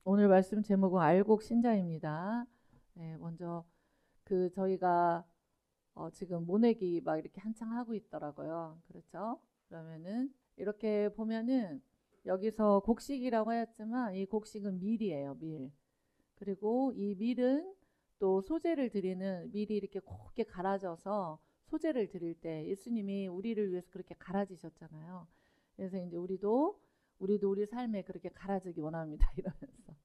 오늘 말씀 제목은 알곡 신자입니다. 네, 먼저 저희가 지금 모내기 막 이렇게 한창 하고 있더라고요. 그렇죠? 그러면은 이렇게 보면은 여기서 곡식이라고 하였지만 이 곡식은 밀이에요, 밀. 그리고 이 밀은 또 소재를 드리는 밀이 이렇게 곱게 갈아져서 소재를 드릴 때 예수님이 우리를 위해서 그렇게 갈아지셨잖아요. 그래서 이제 우리도 우리 삶에 그렇게 갈아지기 원합니다. 이러면서.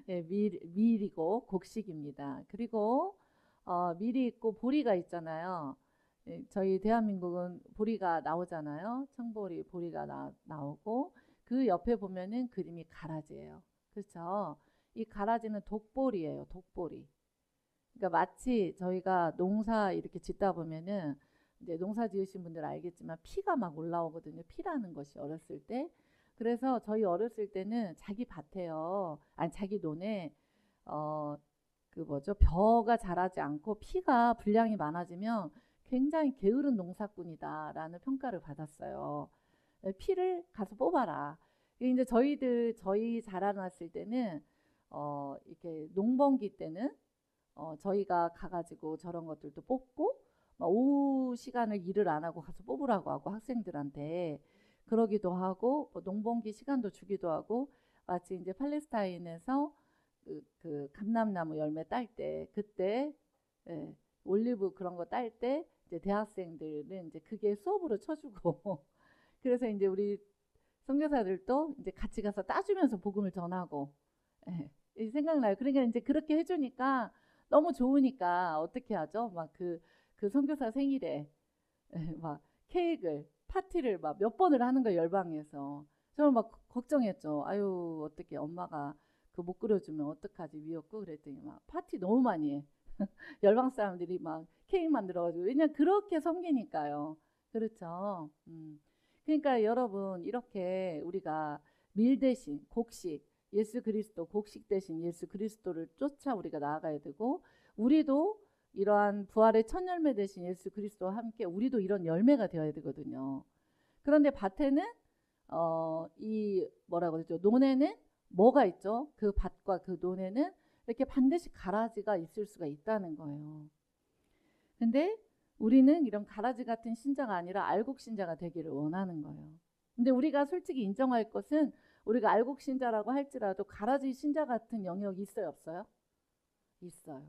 예, 밀이고 곡식입니다. 그리고 밀이 있고 보리가 있잖아요. 예, 저희 대한민국은 보리가 나오잖아요. 청보리 보리가 나오고 그 옆에 보면은 그림이 가라지예요. 그렇죠? 이 가라지는 독보리예요. 독보리. 그러니까 마치 저희가 농사 이렇게 짓다 보면은 이제 농사 지으신 분들 알겠지만 피가 막 올라오거든요. 피라는 것이 어렸을 때. 그래서 저희 어렸을 때는 자기 밭에요. 아니 자기 논에 어 그 뭐죠? 벼가 자라지 않고 피가 분량이 많아지면 굉장히 게으른 농사꾼이다라는 평가를 받았어요. 피를 가서 뽑아라. 이제 저희 자라났을 때는 이렇게 농번기 때는 저희가 가가지고 저런 것들도 뽑고 막 오후 시간을 일을 안 하고 가서 뽑으라고 하고 학생들한테 그러기도 하고 뭐 농번기 시간도 주기도 하고 마치 이제 팔레스타인에서 그 감람나무 열매 딸 때 그때 예, 올리브 그런 거 딸 때 이제 대학생들은 이제 그게 수업으로 쳐주고 그래서 이제 우리 선교사들도 이제 같이 가서 따주면서 복음을 전하고 예, 생각나요. 그러니까 이제 그렇게 해주니까 너무 좋으니까 어떻게 하죠? 막 그 선교사 생일에 예, 막 케이크를 파티를 막 몇 번을 하는 거예요. 열방에서. 저는 막 걱정했죠. 아유 어떻게 엄마가 그 못 그려주면 어떡하지 미역국 그랬더니 막 파티 너무 많이 해. 열방 사람들이 막 케이크 만들어가지고 왜냐 그렇게 섬기니까요. 그렇죠. 그러니까 여러분 이렇게 우리가 밀 대신 곡식 예수 그리스도 곡식 대신 예수 그리스도를 쫓아 우리가 나아가야 되고 우리도 이러한 부활의 첫 열매 대신 예수 그리스도와 함께 우리도 이런 열매가 되어야 되거든요. 그런데 밭에는 이 뭐라고 그러죠? 논에는 뭐가 있죠? 그 밭과 그 논에는 이렇게 반드시 가라지가 있을 수가 있다는 거예요. 근데 우리는 이런 가라지 같은 신자가 아니라 알곡 신자가 되기를 원하는 거예요. 근데 우리가 솔직히 인정할 것은 우리가 알곡 신자라고 할지라도 가라지 신자 같은 영역이 있어요, 없어요? 있어요.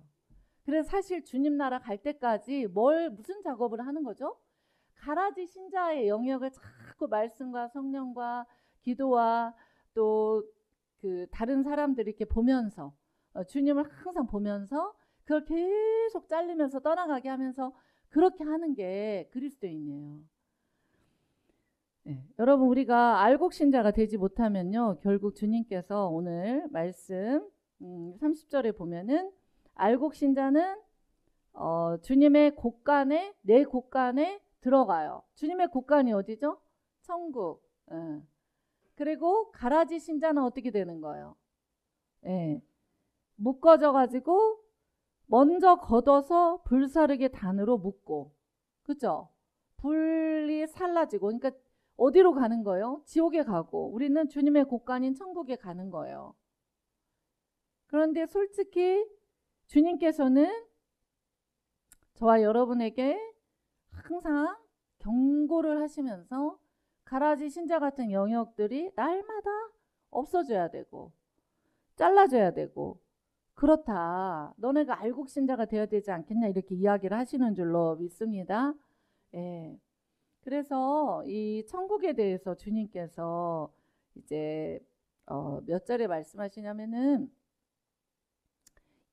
그래서 사실 주님 나라 갈 때까지 무슨 작업을 하는 거죠? 가라지 신자의 영역을 자꾸 말씀과 성령과 기도와 또 그 다른 사람들이 이렇게 보면서 주님을 항상 보면서 그걸 계속 잘리면서 떠나가게 하면서 그렇게 하는 게 그리스도인이에요. 네. 여러분 우리가 알곡 신자가 되지 못하면요 결국 주님께서 오늘 말씀 30절에 보면은 알곡 신자는 주님의 곳간에 내 곳간에 들어가요. 주님의 곳간이 어디죠? 천국. 예. 그리고 가라지 신자는 어떻게 되는 거예요? 예. 묶어져 가지고 먼저 걷어서 불사르게 단으로 묶고 그죠? 불이 살라지고 그러니까 어디로 가는 거예요? 지옥에 가고 우리는 주님의 곳간인 천국에 가는 거예요. 그런데 솔직히 주님께서는 저와 여러분에게 항상 경고를 하시면서 가라지 신자 같은 영역들이 날마다 없어져야 되고 잘라져야 되고 그렇다. 너네가 알곡 신자가 되어야 되지 않겠냐 이렇게 이야기를 하시는 줄로 믿습니다. 예. 그래서 이 천국에 대해서 주님께서 이제 몇 절에 말씀하시냐면은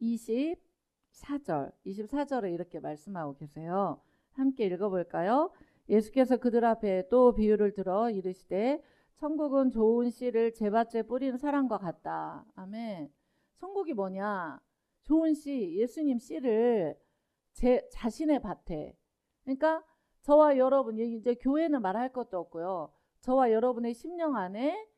24절에 이렇게 말씀하고 계세요. 함께 읽어볼까요? 예수께서 그들 앞에 또 비유를 들어 이르시되 천국은 좋은 씨를 제밭에 뿌린 사람과 같다. 아멘. 천국이 뭐냐? 좋은 씨, 예수님 씨를 제 자신의 밭에. 그러니까 저와 여러분 이제 교회는 말할 것도 없고요. 저와 여러분의 심령 안에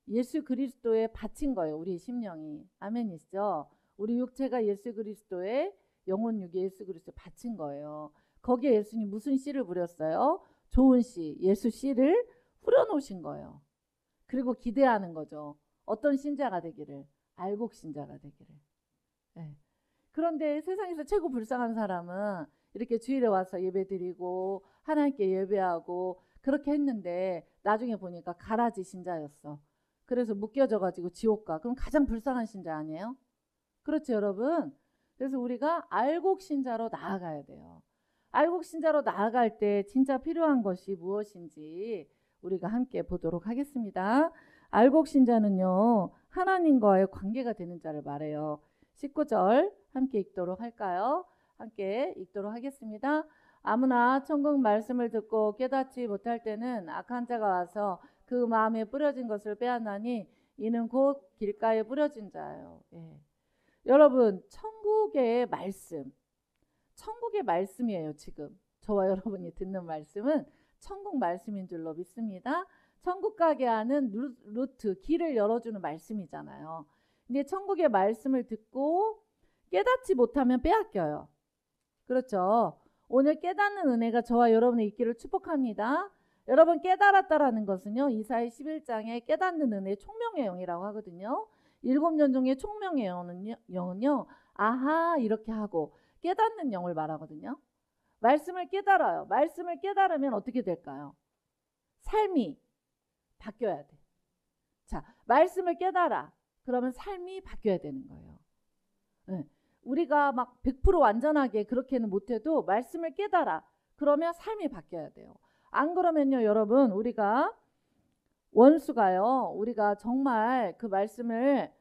예수 그리스도의 밭인 거예요. 우리 심령이. 아멘이죠. 우리 육체가 예수 그리스도의 영혼 육이 예수 그리스도 바친 거예요. 거기에 예수님 무슨 씨를 부렸어요? 좋은 씨, 예수 씨를 뿌려놓으신 거예요. 그리고 기대하는 거죠. 어떤 신자가 되기를? 알곡 신자가 되기를. 네. 그런데 세상에서 최고 불쌍한 사람은 이렇게 주일에 와서 예배드리고 하나님께 예배하고 그렇게 했는데 나중에 보니까 가라지 신자였어. 그래서 묶여져 가지고 지옥 가. 그럼 가장 불쌍한 신자 아니에요? 그렇죠, 여러분? 그래서 우리가 알곡 신자로 나아가야 돼요. 알곡 신자로 나아갈 때 진짜 필요한 것이 무엇인지 우리가 함께 보도록 하겠습니다. 알곡 신자는요, 하나님과의 관계가 되는 자를 말해요. 19절 함께 읽도록 할까요? 함께 읽도록 하겠습니다. 아무나 천국 말씀을 듣고 깨닫지 못할 때는 악한 자가 와서 그 마음에 뿌려진 것을 빼앗나니 이는 곧 길가에 뿌려진 자예요. 예. 여러분, 천국의 말씀이에요. 지금 저와 여러분이 듣는 말씀은 천국 말씀인 줄로 믿습니다. 천국 가게 하는 루트, 길을 열어주는 말씀이잖아요. 근데 천국의 말씀을 듣고 깨닫지 못하면 빼앗겨요. 그렇죠? 오늘 깨닫는 은혜가 저와 여러분의 있기를 축복합니다. 여러분, 깨달았다라는 것은요, 이사야 11장에 깨닫는 은혜 총명의 영이라고 하거든요. 7년 중에 총명의 영은요, 아하 이렇게 하고 깨닫는 영을 말하거든요. 말씀을 깨달아요. 말씀을 깨달으면 어떻게 될까요? 삶이 바뀌어야 돼. 자, 말씀을 깨달아. 그러면 삶이 바뀌어야 되는 거예요. 네. 우리가 막 100% 완전하게 그렇게는 못해도 말씀을 깨달아. 그러면 삶이 바뀌어야 돼요. 안 그러면요, 여러분, 우리가 원수가요, 우리가 정말 그 말씀을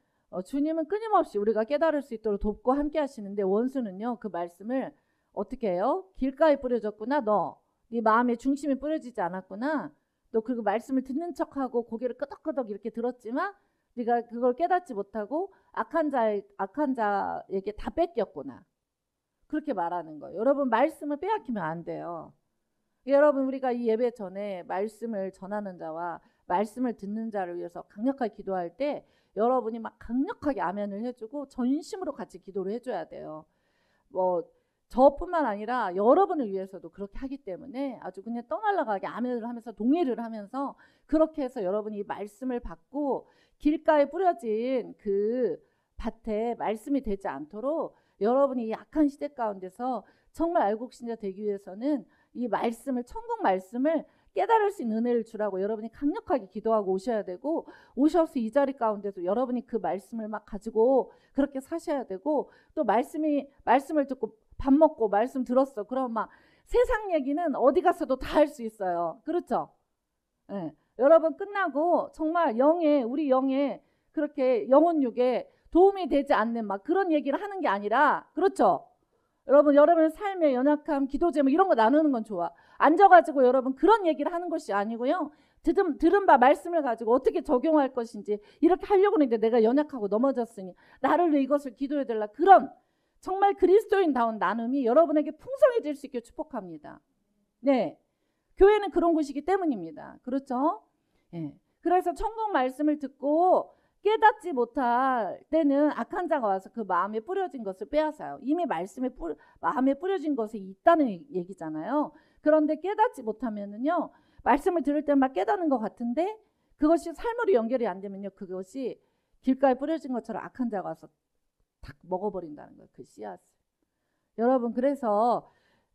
주님은 끊임없이 우리가 깨달을 수 있도록 돕고 함께 하시는데, 원수는요, 그 말씀을 어떻게 해요? 길가에 뿌려졌구나. 네 마음의 중심에 뿌려지지 않았구나. 너 그 말씀을 듣는 척하고 고개를 끄덕끄덕 이렇게 들었지만 네가 그걸 깨닫지 못하고 악한 자에게 다 뺏겼구나. 그렇게 말하는 거예요. 여러분, 말씀을 빼앗기면 안 돼요. 여러분, 우리가 이 예배 전에 말씀을 전하는 자와 말씀을 듣는 자를 위해서 강력하게 기도할 때 여러분이 막 강력하게 아멘을 해주고 전심으로 같이 기도를 해줘야 돼요. 뭐 저뿐만 아니라 여러분을 위해서도 그렇게 하기 때문에 아주 그냥 떠날라가게 아멘을 하면서 동의를 하면서 그렇게 해서 여러분이 이 말씀을 받고 길가에 뿌려진 그 밭에 말씀이 되지 않도록 여러분이 이 악한 시대 가운데서 정말 알곡 신자 되기 위해서는 이 말씀을, 천국 말씀을 깨달을 수 있는 은혜를 주라고 여러분이 강력하게 기도하고 오셔야 되고, 오셔서 이 자리 가운데서 여러분이 그 말씀을 막 가지고 그렇게 사셔야 되고, 또 말씀을 듣고 밥 먹고 말씀 들었어. 그럼 막 세상 얘기는 어디 가서도 다 할 수 있어요. 그렇죠? 네. 여러분, 끝나고 정말 우리 영에 그렇게 영혼육에 도움이 되지 않는 막 그런 얘기를 하는 게 아니라, 그렇죠? 여러분의 삶의 연약함, 기도 제목 이런 거 나누는 건 좋아. 앉아가지고 여러분 그런 얘기를 하는 것이 아니고요. 들은 바 말씀을 가지고 어떻게 적용할 것인지 이렇게 하려고 했는데 내가 연약하고 넘어졌으니 나를 위해 이것을 기도해달라. 그런 정말 그리스도인다운 나눔이 여러분에게 풍성해질 수 있게 축복합니다. 네, 교회는 그런 곳이기 때문입니다. 그렇죠? 네. 그래서 천국 말씀을 듣고 깨닫지 못할 때는 악한 자가 와서 그 마음에 뿌려진 것을 빼앗아요. 이미 마음에 뿌려진 것이 있다는 얘기잖아요. 그런데 깨닫지 못하면은요, 말씀을 들을 때는 막 깨닫는 것 같은데 그것이 삶으로 연결이 안 되면요, 그것이 길가에 뿌려진 것처럼 악한 자가 와서 탁 먹어버린다는 거예요. 그 씨앗을. 여러분, 그래서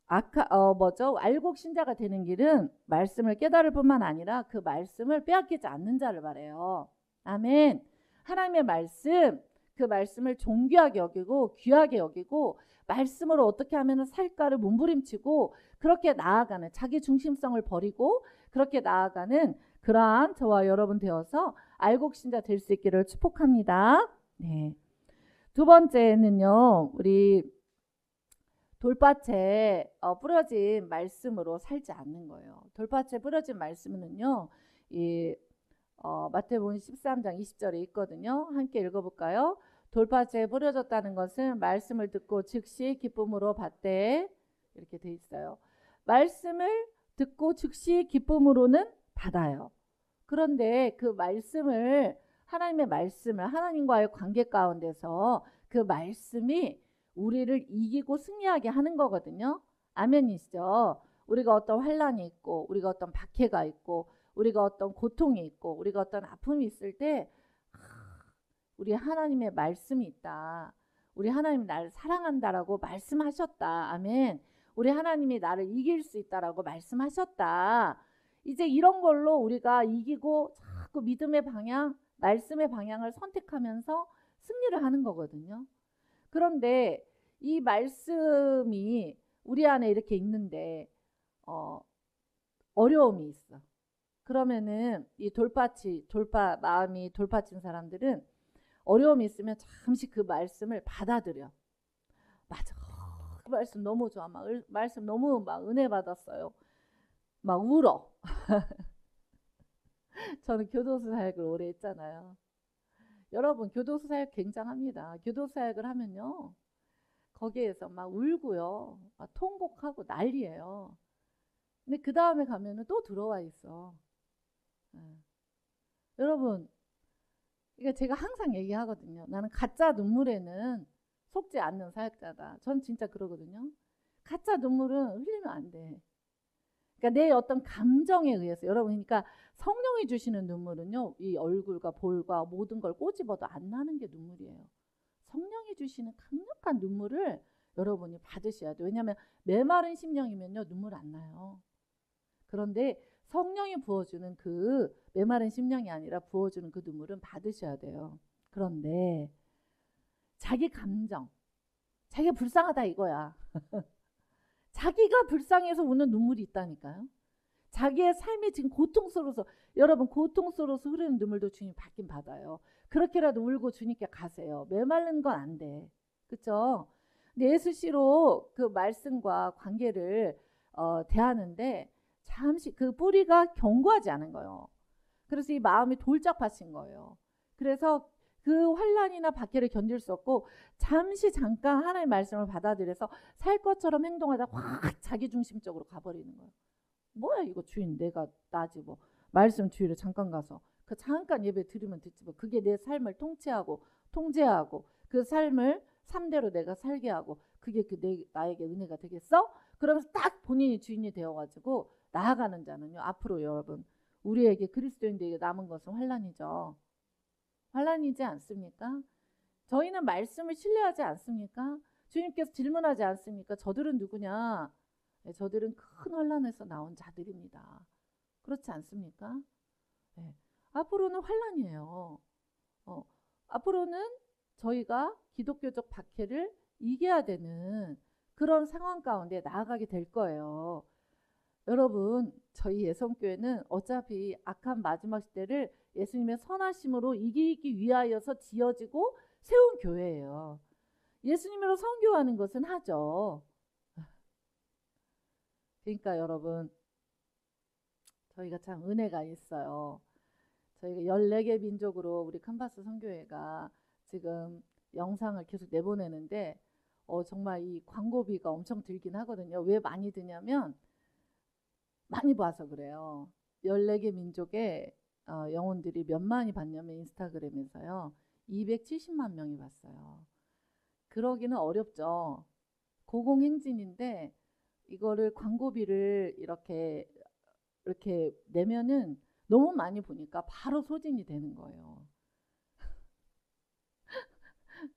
알곡 신자가 되는 길은 말씀을 깨달을 뿐만 아니라 그 말씀을 빼앗기지 않는 자를 말해요. 아멘. 하나님의 말씀, 그 말씀을 존귀하게 여기고 귀하게 여기고 말씀으로 어떻게 하면 살까를 몸부림치고 그렇게 나아가는, 자기 중심성을 버리고 그렇게 나아가는 그러한 저와 여러분 되어서 알곡 신자 될 수 있기를 축복합니다. 네. 두 번째는요, 우리 돌밭에 뿌려진 말씀으로 살지 않는 거예요. 돌밭에 뿌려진 말씀은요, 마태복음 13장 20절에 있거든요. 함께 읽어볼까요? 돌밭에 뿌려졌다는 것은 말씀을 듣고 즉시 기쁨으로 받되, 이렇게 돼 있어요. 말씀을 듣고 즉시 기쁨으로는 받아요. 그런데 그 말씀을, 하나님의 말씀을, 하나님과의 관계 가운데서 그 말씀이 우리를 이기고 승리하게 하는 거거든요. 아멘이시죠? 우리가 어떤 환난이 있고, 우리가 어떤 박해가 있고, 우리가 어떤 고통이 있고, 우리가 어떤 아픔이 있을 때 우리 하나님의 말씀이 있다. 우리 하나님이 나를 사랑한다라고 말씀하셨다. 아멘. 우리 하나님이 나를 이길 수 있다라고 말씀하셨다. 이제 이런 걸로 우리가 이기고 자꾸 믿음의 방향, 말씀의 방향을 선택하면서 승리를 하는 거거든요. 그런데 이 말씀이 우리 안에 이렇게 있는데 어려움이 있어. 그러면은 이 마음이 돌파친 사람들은 어려움이 있으면 잠시 그 말씀을 받아들여. 맞아. 그 말씀 너무 좋아. 말씀 너무 은혜 받았어요. 막 울어. 저는 교도소 사역을 오래 했잖아요. 여러분, 교도소 사역 굉장합니다. 교도소 사역을 하면요. 거기에서 막 울고요. 막 통곡하고 난리예요. 근데 그 다음에 가면은 또 들어와 있어. 네. 여러분, 이게 제가 항상 얘기하거든요. 나는 가짜 눈물에는 속지 않는 사역자다. 전 진짜 그러거든요. 가짜 눈물은 흘리면 안 돼. 그러니까 내 어떤 감정에 의해서 여러분, 그러니까 성령이 주시는 눈물은요, 이 얼굴과 볼과 모든 걸 꼬집어도 안 나는 게 눈물이에요. 성령이 주시는 강력한 눈물을 여러분이 받으셔야 돼요. 왜냐하면 메마른 심령이면요, 눈물 안 나요. 그런데 성령이 부어주는 그 메마른 심령이 아니라 부어주는 그 눈물은 받으셔야 돼요. 그런데 자기 감정, 자기가 불쌍하다 이거야. 자기가 불쌍해서 우는 눈물이 있다니까요. 자기의 삶이 지금 고통스러워서, 여러분 고통스러워서 흐르는 눈물도 주님 받긴 받아요. 그렇게라도 울고 주님께 가세요. 메마른 건 안 돼. 그렇죠? 근데 예수씨로 그 말씀과 관계를 대하는데 잠시 그 뿌리가 견고하지 않은 거예요. 그래서 이 마음이 돌짝파신 거예요. 그래서 그 환난이나 박해를 견딜 수 없고 잠깐 하나님의 말씀을 받아들여서 살 것처럼 행동하다 확 자기중심적으로 가버리는 거예요. 뭐야 이거 주인, 내가 나지 뭐. 말씀 주의를 잠깐 가서 그 잠깐 예배 드리면 듣지 뭐. 그게 내 삶을 통제하고 그 삶을 3대로 내가 살게 하고 그게 나에게 은혜가 되겠어? 그러면서 딱 본인이 주인이 되어가지고 나아가는 자는요, 앞으로 여러분 우리에게 그리스도인들에게 남은 것은 환난이죠. 환난이지 않습니까? 저희는 말씀을 신뢰하지 않습니까? 주님께서 질문하지 않습니까? 저들은 누구냐? 네, 저들은 큰 환난에서 나온 자들입니다. 그렇지 않습니까? 네. 앞으로는 환난이에요. 앞으로는 저희가 기독교적 박해를 이겨야 되는 그런 상황 가운데 나아가게 될 거예요. 여러분, 저희 예성교회는 어차피 악한 마지막 시대를 예수님의 선하심으로 이기기 위하여서 지어지고 세운 교회예요. 예수님으로 선교하는 것은 하죠. 그러니까 여러분, 저희가 참 은혜가 있어요. 저희가 14개 민족으로 우리 캄바스 선교회가 지금 영상을 계속 내보내는데 정말 이 광고비가 엄청 들긴 하거든요. 왜 많이 드냐면 많이 봐서 그래요. 14개 민족의 영혼들이 몇만이 봤냐면 인스타그램에서요. 270만 명이 봤어요. 그러기는 어렵죠. 고공행진인데 이거를 광고비를 이렇게 내면은 너무 많이 보니까 바로 소진이 되는 거예요.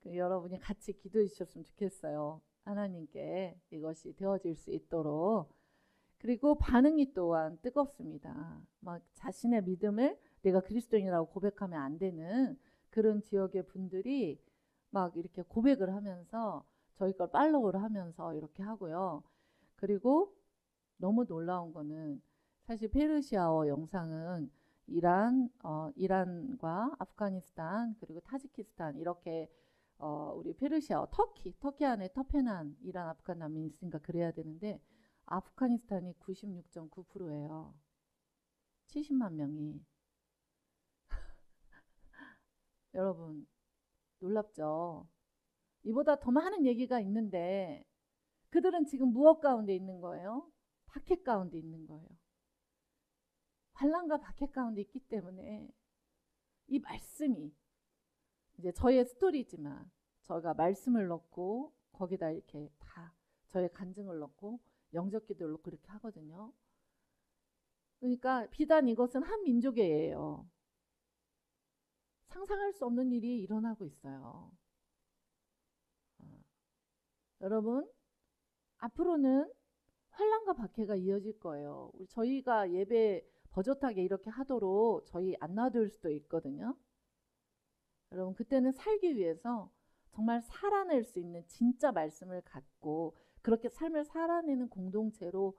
여러분이 같이 기도해 주셨으면 좋겠어요. 하나님께 이것이 되어질 수 있도록. 그리고 반응이 또한 뜨겁습니다. 막 자신의 믿음을 내가 그리스도인이라고 고백하면 안 되는 그런 지역의 분들이 막 이렇게 고백을 하면서 저희 걸 팔로우를 하면서 이렇게 하고요. 그리고 너무 놀라운 거는 사실 페르시아어 영상은 이란과 아프가니스탄 그리고 타지키스탄 이렇게 우리 페르시아어 터키 안에 터페난 이란 아프간 난민이 있으니까 그래야 되는데 아프가니스탄이 96.9%예요. 70만 명이. 여러분 놀랍죠? 이보다 더 많은 얘기가 있는데 그들은 지금 무엇 가운데 있는 거예요? 박해 가운데 있는 거예요. 환난과 박해 가운데 있기 때문에 이 말씀이 이제 저의 스토리지만 저희가 말씀을 넣고 거기다 이렇게 다 저의 간증을 넣고 영적 기도를 넣고 이렇게 하거든요. 그러니까 비단 이것은 한 민족의 예예요. 상상할 수 없는 일이 일어나고 있어요. 여러분, 앞으로는 환난과 박해가 이어질 거예요. 저희가 예배 버젓하게 이렇게 하도록 저희 안 놔둘 수도 있거든요. 여러분, 그때는 살기 위해서 정말 살아낼 수 있는 진짜 말씀을 갖고 그렇게 삶을 살아내는 공동체로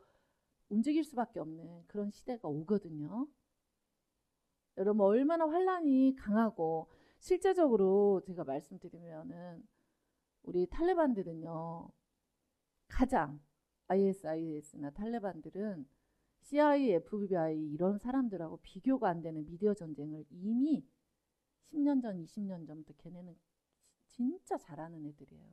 움직일 수밖에 없는 그런 시대가 오거든요. 여러분, 얼마나 환란이 강하고, 실제적으로 제가 말씀드리면은 우리 탈레반들은요, 가장 ISIS나 탈레반들은 CIA, FBI 이런 사람들하고 비교가 안 되는 미디어 전쟁을 이미 10년 전, 20년 전부터 걔네는 진짜 잘하는 애들이에요.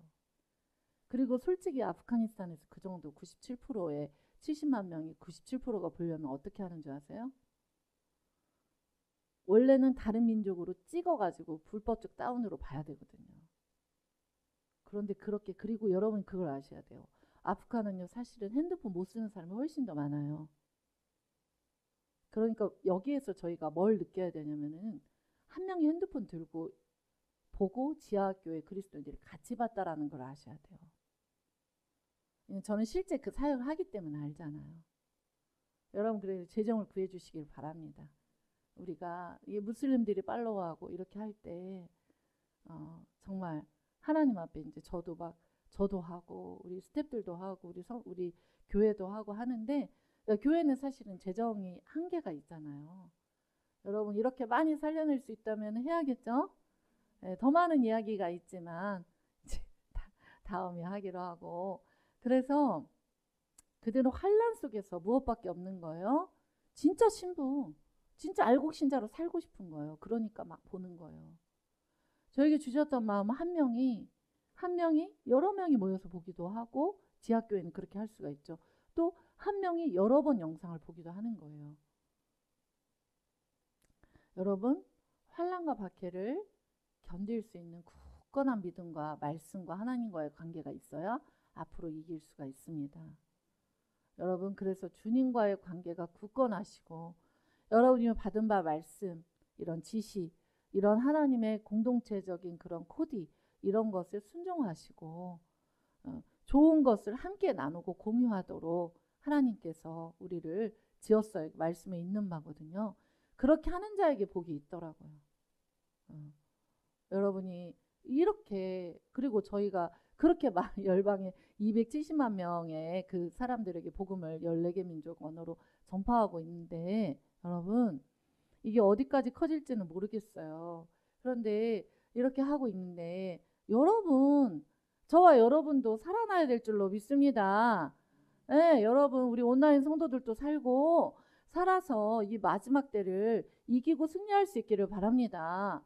그리고 솔직히 아프가니스탄에서 그 정도 97%의 70만 명이 97%가 보려면 어떻게 하는 줄 아세요? 원래는 다른 민족으로 찍어가지고 불법적 다운으로 봐야 되거든요. 그런데 그렇게, 그리고 여러분 그걸 아셔야 돼요. 아프간은요, 사실은 핸드폰 못 쓰는 사람이 훨씬 더 많아요. 그러니까 여기에서 저희가 뭘 느껴야 되냐면은, 한 명이 핸드폰 들고 보고 지하학교의 그리스도인들이 같이 봤다라는 걸 아셔야 돼요. 저는 실제 그 사역을 하기 때문에 알잖아요. 여러분, 그래서 재정을 구해 주시길 바랍니다. 우리가 이 무슬림들이 팔로우하고 이렇게 할 때 정말 하나님 앞에 이제 저도 하고 우리 스태프들도 하고 우리 교회도 하고 하는데, 교회는 사실은 재정이 한계가 있잖아요. 여러분, 이렇게 많이 살려낼 수 있다면 해야겠죠? 네, 더 많은 이야기가 있지만 이제 다음에 하기로 하고, 그래서 그들은 환란 속에서 무엇밖에 없는 거예요? 진짜 신부, 진짜 알곡신자로 살고 싶은 거예요. 그러니까 막 보는 거예요. 저에게 주셨던 마음, 한 명이 여러 명이 모여서 보기도 하고, 지하교회는 그렇게 할 수가 있죠. 또 한 명이 여러 번 영상을 보기도 하는 거예요. 여러분, 환난과 박해를 견딜 수 있는 굳건한 믿음과 말씀과 하나님과의 관계가 있어야 앞으로 이길 수가 있습니다. 여러분, 그래서 주님과의 관계가 굳건하시고, 여러분이 받은 바 말씀, 이런 지시, 이런 하나님의 공동체적인 그런 코디, 이런 것을 순종하시고 좋은 것을 함께 나누고 공유하도록 하나님께서 우리를 지었어요. 말씀에 있는 바거든요. 그렇게 하는 자에게 복이 있더라고요. 여러분이 이렇게, 그리고 저희가 그렇게 열방에 270만 명의 그 사람들에게 복음을 14개 민족 언어로 전파하고 있는데, 여러분, 이게 어디까지 커질지는 모르겠어요. 그런데 이렇게 하고 있는데, 여러분, 저와 여러분도 살아나야 될 줄로 믿습니다. 네, 여러분, 우리 온라인 성도들도 살아서 이 마지막 때를 이기고 승리할 수 있기를 바랍니다.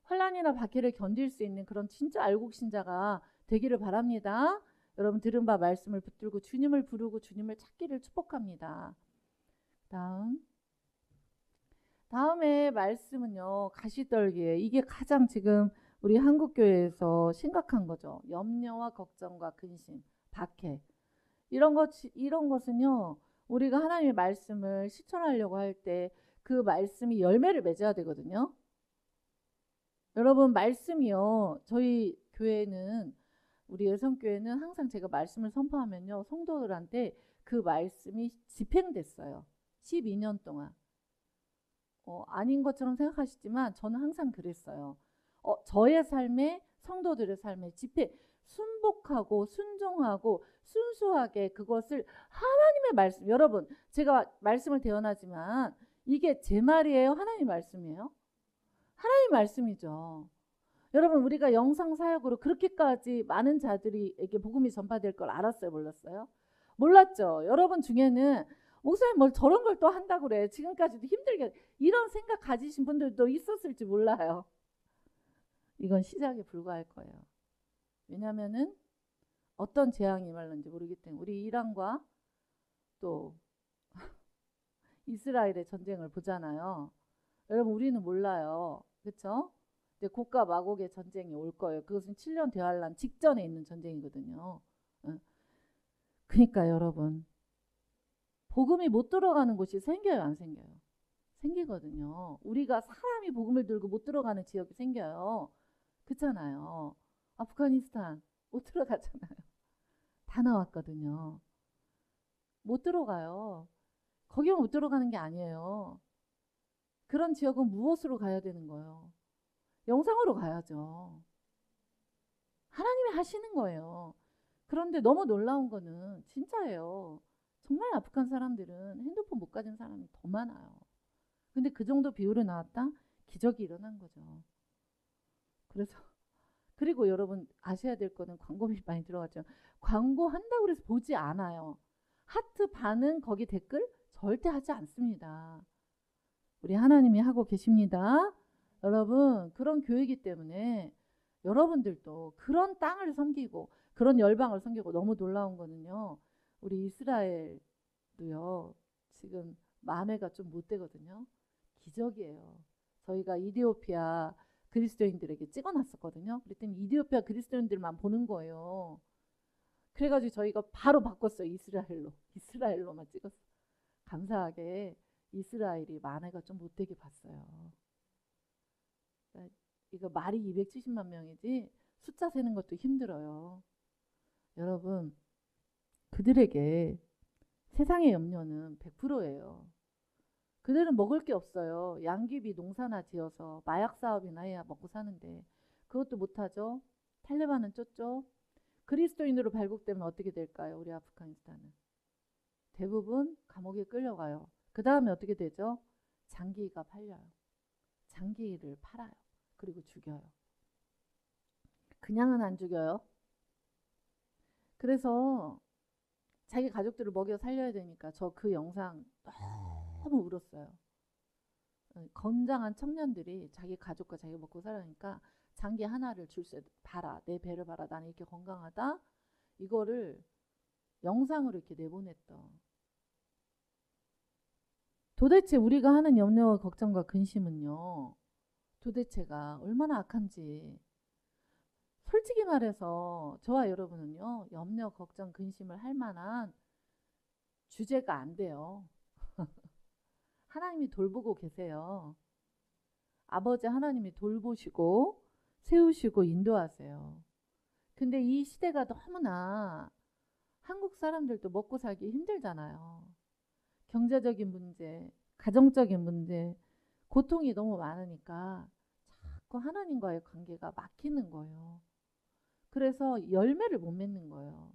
환난이나 박해를 견딜 수 있는 그런 진짜 알곡신자가 되기를 바랍니다. 여러분, 들은 바 말씀을 붙들고 주님을 부르고 주님을 찾기를 축복합니다. 다음에 말씀은요, 가시떨기에, 이게 가장 지금 우리 한국교회에서 심각한 거죠. 염려와 걱정과 근심, 박해, 이런 것은요, 우리가 하나님의 말씀을 실천하려고 할 때 그 말씀이 열매를 맺어야 되거든요. 여러분, 말씀이요, 저희 교회는, 우리 여성교회는 항상 제가 말씀을 선포하면요, 성도들한테 그 말씀이 집행됐어요. 12년 동안. 아닌 것처럼 생각하시지만 저는 항상 그랬어요. 저의 삶에, 성도들의 삶에 순복하고 순종하고 순수하게 그것을, 하나님의 말씀, 여러분, 제가 말씀을 대언하지만 이게 제 말이에요? 하나님 말씀이에요? 하나님 말씀이죠. 여러분, 우리가 영상 사역으로 그렇게까지 많은 자들에게 복음이 전파될 걸 알았어요? 몰랐어요? 몰랐죠. 여러분 중에는 목사님 뭘 저런 걸 또 한다고 그래, 지금까지도 힘들게, 이런 생각 가지신 분들도 있었을지 몰라요. 이건 시작에 불과할 거예요. 왜냐하면은 어떤 재앙이 임할는지 모르기 때문에. 우리 이란과 또 이스라엘의 전쟁을 보잖아요. 여러분, 우리는 몰라요. 그렇죠? 고가 마곡의 전쟁이 올 거예요. 그것은 7년 대환란 직전에 있는 전쟁이거든요. 그러니까 여러분, 복음이 못 들어가는 곳이 생겨요, 안 생겨요? 생기거든요. 우리가 사람이 복음을 들고 못 들어가는 지역이 생겨요. 그렇잖아요. 아프가니스탄 못 들어가잖아요. 다 나왔거든요. 못 들어가요. 거기만 못 들어가는 게 아니에요. 그런 지역은 무엇으로 가야 되는 거예요? 영상으로 가야죠. 하나님이 하시는 거예요. 그런데 너무 놀라운 거는 진짜예요. 정말 아프간 사람들은 핸드폰 못 가진 사람이 더 많아요. 근데 그 정도 비율이 나왔다? 기적이 일어난 거죠. 그래서 그리고 여러분 아셔야 될 거는 광고비 많이 들어갔죠. 광고 한다고 해서 보지 않아요. 하트 반응 거기 댓글 절대 하지 않습니다. 우리 하나님이 하고 계십니다. 여러분 그런 교회이기 때문에 여러분들도 그런 땅을 섬기고 그런 열방을 섬기고 너무 놀라운 거는요. 우리 이스라엘도요. 지금 만회가 좀 못 되거든요. 기적이에요. 저희가 이디오피아 그리스도인들에게 찍어놨었거든요. 그랬더니 이디오피아 그리스도인들만 보는 거예요. 그래가지고 저희가 바로 바꿨어요. 이스라엘로만 찍었어. 감사하게 이스라엘이 만회가 좀 못되게 봤어요. 이거 말이 270만 명이지 숫자 세는 것도 힘들어요. 여러분 그들에게 세상의 염려는 100%예요. 그들은 먹을 게 없어요. 양귀비 농사나 지어서 마약 사업이나 해야 먹고 사는데 그것도 못하죠. 탈레반은 쫓죠. 그리스도인으로 발국되면 어떻게 될까요? 우리 아프가니스탄은 대부분 감옥에 끌려가요. 그 다음에 어떻게 되죠? 장기가 팔려요. 장기를 팔아요. 그리고 죽여요. 그냥은 안 죽여요. 그래서 자기 가족들을 먹여 살려야 되니까 저 그 영상 너무 울었어요. 건장한 청년들이 자기 가족과 자기 먹고 살아니까 장기 하나를 줄세 봐라. 내 배를 봐라. 나는 이렇게 건강하다. 이거를 영상으로 이렇게 내보냈던. 도대체 우리가 하는 염려와 걱정과 근심은요. 도대체가 얼마나 악한지. 솔직히 말해서 저와 여러분은요. 염려, 걱정, 근심을 할 만한 주제가 안 돼요. 하나님이 돌보고 계세요. 아버지 하나님이 돌보시고 세우시고 인도하세요. 근데 이 시대가 너무나 한국 사람들도 먹고 살기 힘들잖아요. 경제적인 문제, 가정적인 문제, 고통이 너무 많으니까 자꾸 하나님과의 관계가 막히는 거예요. 그래서 열매를 못 맺는 거예요.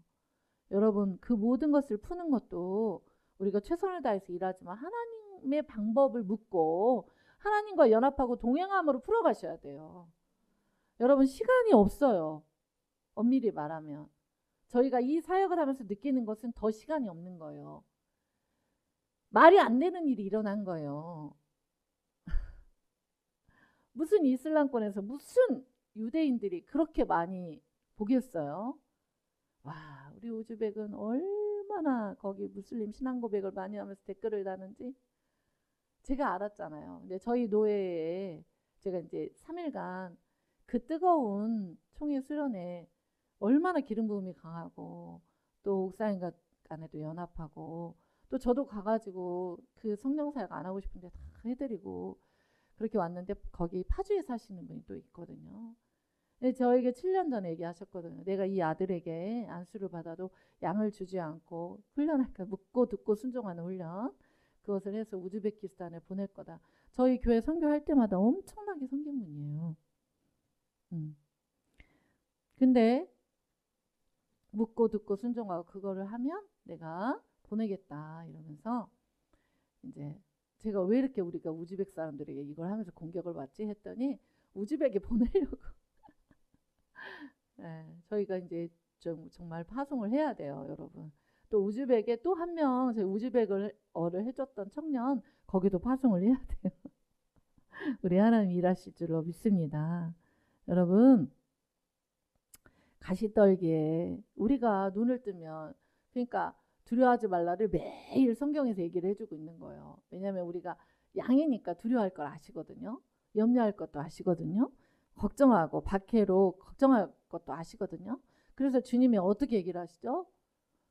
여러분 그 모든 것을 푸는 것도 우리가 최선을 다해서 일하지만 하나님의 방법을 묻고 하나님과 연합하고 동행함으로 풀어가셔야 돼요. 여러분 시간이 없어요. 엄밀히 말하면. 저희가 이 사역을 하면서 느끼는 것은 더 시간이 없는 거예요. 말이 안 되는 일이 일어난 거예요. 무슨 이슬람권에서 무슨 유대인들이 그렇게 많이 보겠어요? 와, 우리 우즈벡은 얼마나 거기 무슬림 신앙 고백을 많이 하면서 댓글을 다는지 제가 알았잖아요. 근데 저희 노예에 제가 이제 3일간 그 뜨거운 총회 수련회 얼마나 기름 부음이 강하고 또 옥사인 간에도 연합하고 또 저도 가가지고 그 성령 사역 안 하고 싶은데 다 해드리고 그렇게 왔는데 거기 파주에 사시는 분이 또 있거든요. 저에게 7년 전에 얘기하셨거든요. 내가 이 아들에게 안수를 받아도 양을 주지 않고 훈련할까 묻고 듣고 순종하는 훈련 그것을 해서 우즈베키스탄에 보낼 거다. 저희 교회 선교할 때마다 엄청나게 섬긴 분이에요. 근데 묻고 듣고 순종하고 그거를 하면 내가 보내겠다 이러면서 이제 제가 왜 이렇게 우리가 우즈벡 사람들에게 이걸 하면서 공격을 받지 했더니 우즈벡에 보내려고 네, 저희가 이제 좀 정말 파송을 해야 돼요, 여러분. 또 우즈벡에 또 한 명 저희 우즈벡어를 해줬던 청년 거기도 파송을 해야 돼요. 우리 하나님 일하실 줄로 믿습니다. 여러분 가시떨기에 우리가 눈을 뜨면 그러니까 두려워하지 말라를 매일 성경에서 얘기를 해주고 있는 거예요. 왜냐하면 우리가 양이니까 두려워할 걸 아시거든요. 염려할 것도 아시거든요. 걱정하고 박해로 걱정할 것도 아시거든요. 그래서 주님이 어떻게 얘기를 하시죠?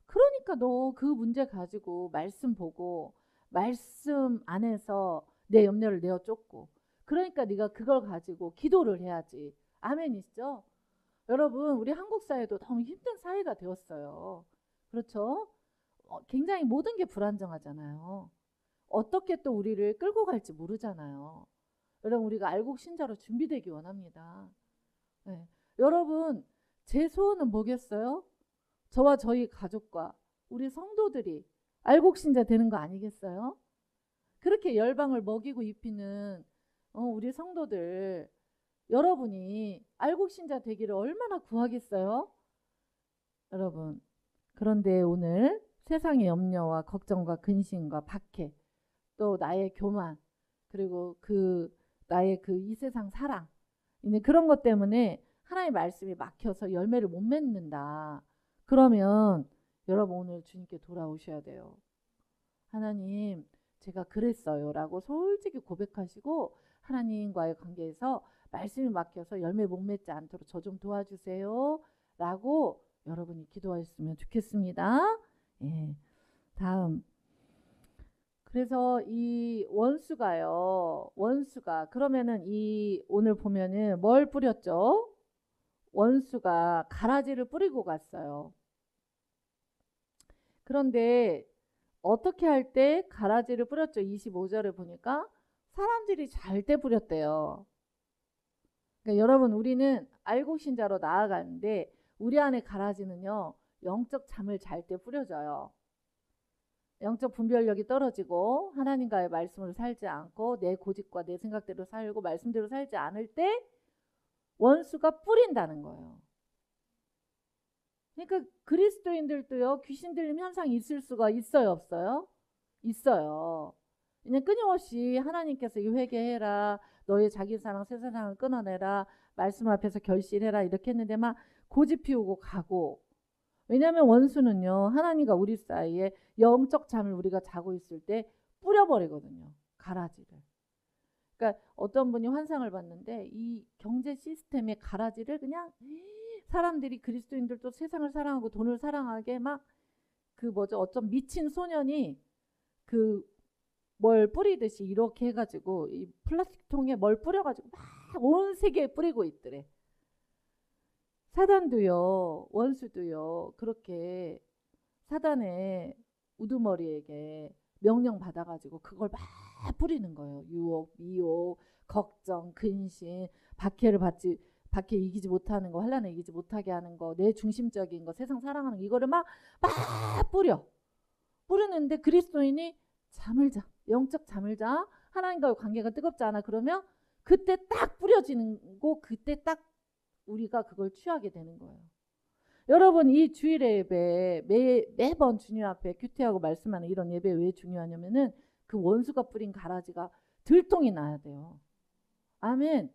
그러니까 너 그 문제 가지고 말씀 보고 말씀 안에서 내 염려를 내어 쫓고. 그러니까 네가 그걸 가지고 기도를 해야지. 아멘이시죠? 여러분, 우리 한국 사회도 너무 힘든 사회가 되었어요. 그렇죠? 굉장히 모든 게 불안정하잖아요. 어떻게 또 우리를 끌고 갈지 모르잖아요. 여러분, 우리가 알곡 신자로 준비되기 원합니다. 네. 여러분, 제 소원은 뭐겠어요? 저와 저희 가족과 우리 성도들이 알곡 신자 되는 거 아니겠어요? 그렇게 열방을 먹이고 입히는 우리 성도들, 여러분이 알곡 신자 되기를 얼마나 구하겠어요? 여러분, 그런데 오늘 세상의 염려와 걱정과 근심과 박해, 또 나의 교만, 그리고 나의 이 세상 사랑, 이제 그런 것 때문에 하나님의 말씀이 막혀서 열매를 못 맺는다. 그러면 여러분, 오늘 주님께 돌아오셔야 돼요. 하나님, 제가 그랬어요 라고 솔직히 고백하시고, 하나님과의 관계에서 말씀이 막혀서 열매 못 맺지 않도록 저 좀 도와주세요 라고 여러분이 기도하셨으면 좋겠습니다. 예. 다음, 그래서 이 원수가 그러면은 오늘 보면은 뭘 뿌렸죠? 원수가 가라지를 뿌리고 갔어요. 그런데 어떻게 할 때 가라지를 뿌렸죠? 25절에 보니까 사람들이 잘 때 뿌렸대요. 그러니까 여러분, 우리는 알곡 신자로 나아가는데 우리 안에 가라지는요, 영적 잠을 잘 때 뿌려져요. 영적 분별력이 떨어지고 하나님과의 말씀으로 살지 않고 내 고집과 내 생각대로 살고 말씀대로 살지 않을 때 원수가 뿌린다는 거예요. 그러니까 그리스도인들도요, 귀신 들림 현상이 있을 수가 있어요, 없어요? 있어요. 그냥 끊임없이 하나님께서 이 회개해라, 너의 자기 사랑 새 사랑을 끊어내라, 말씀 앞에서 결실해라 이렇게 했는데 막 고집 피우고 가고. 왜냐하면 원수는요, 하나님과 우리 사이에 영적 잠을 우리가 자고 있을 때 뿌려버리거든요, 가라지를. 그러니까 어떤 분이 환상을 봤는데 이 경제 시스템의 가라지를 그냥 사람들이, 그리스도인들도 세상을 사랑하고 돈을 사랑하게 막 어떤 미친 소년이 뭘 뿌리듯이 이렇게 해가지고 이 플라스틱 통에 뭘 뿌려가지고 막 온 세계에 뿌리고 있더래. 사단도요, 원수도요, 그렇게 사단의 우두머리에게 명령 받아가지고 그걸 막 뿌리는 거예요. 유혹, 미혹, 걱정, 근심, 박해 이기지 못하는 거, 환난을 이기지 못하게 하는 거, 내 중심적인 거, 세상 사랑하는 거, 이거를 막 뿌리는데 그리스도인이 잠을 자, 영적 잠을 자, 하나님과의 관계가 뜨겁지 않아. 그러면 그때 딱 뿌려지는 거, 그때 딱 우리가 그걸 취하게 되는 거예요. 여러분, 이 주일 예배 매번 주님 앞에 큐티하고 말씀하는 이런 예배 왜 중요하냐면은 그 원수가 뿌린 가라지가 들통이 나야 돼요. 아멘.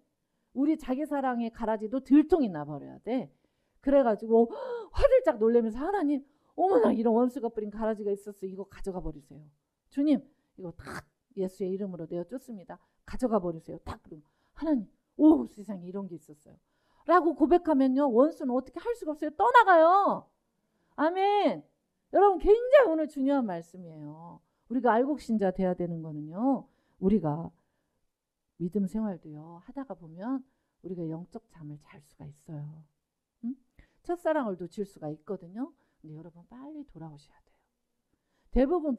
우리 자기 사랑의 가라지도 들통이 나버려야 돼. 그래가지고 화들짝 놀라면서 하나님, 어머나, 이런 원수가 뿌린 가라지가 있었어. 이거 가져가 버리세요. 주님, 이거 딱 예수의 이름으로 내어 쫓습니다. 가져가 버리세요. 딱. 하나님, 오, 세상에 이런 게 있었어요 라고 고백하면요, 원수는 어떻게 할 수가 없어요. 떠나가요. 아멘. 여러분, 굉장히 오늘 중요한 말씀이에요. 우리가 알곡 신자 돼야 되는 거는요, 우리가 믿음 생활도요, 하다가 보면 우리가 영적 잠을 잘 수가 있어요. 응? 첫사랑을 놓칠 수가 있거든요. 근데 여러분, 빨리 돌아오셔야 돼요. 대부분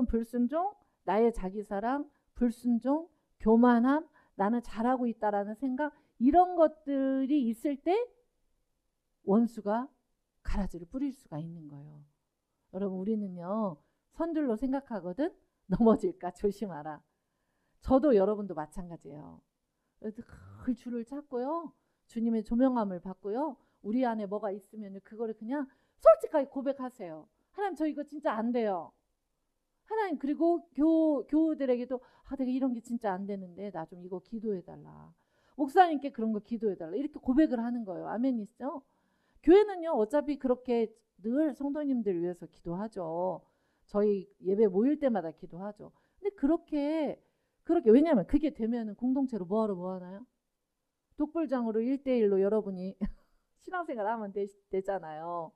불순종, 나의 자기사랑, 불순종, 교만함, 나는 잘하고 있다라는 생각, 이런 것들이 있을 때 원수가 가라지를 뿌릴 수가 있는 거예요. 여러분, 우리는요, 선들로 생각하거든. 넘어질까 조심하라. 저도 여러분도 마찬가지예요. 그래서 그 줄을 찾고요, 주님의 조명함을 받고요, 우리 안에 뭐가 있으면 그거를 그냥 솔직하게 고백하세요. 하나님, 저 이거 진짜 안 돼요. 하나님, 그리고 교우들에게도 내가 이런 게 진짜 안 되는데 나 좀 이거 기도해달라. 목사님께 그런 거 기도해달라. 이렇게 고백을 하는 거예요. 아멘이시죠? 교회는요, 어차피 그렇게 늘 성도님들 위해서 기도하죠. 저희 예배 모일 때마다 기도하죠. 근데 그렇게 왜냐하면 그게 되면 공동체로 뭐 하나요? 독불장으로 1대1로 여러분이 신앙생활 하면 되잖아요.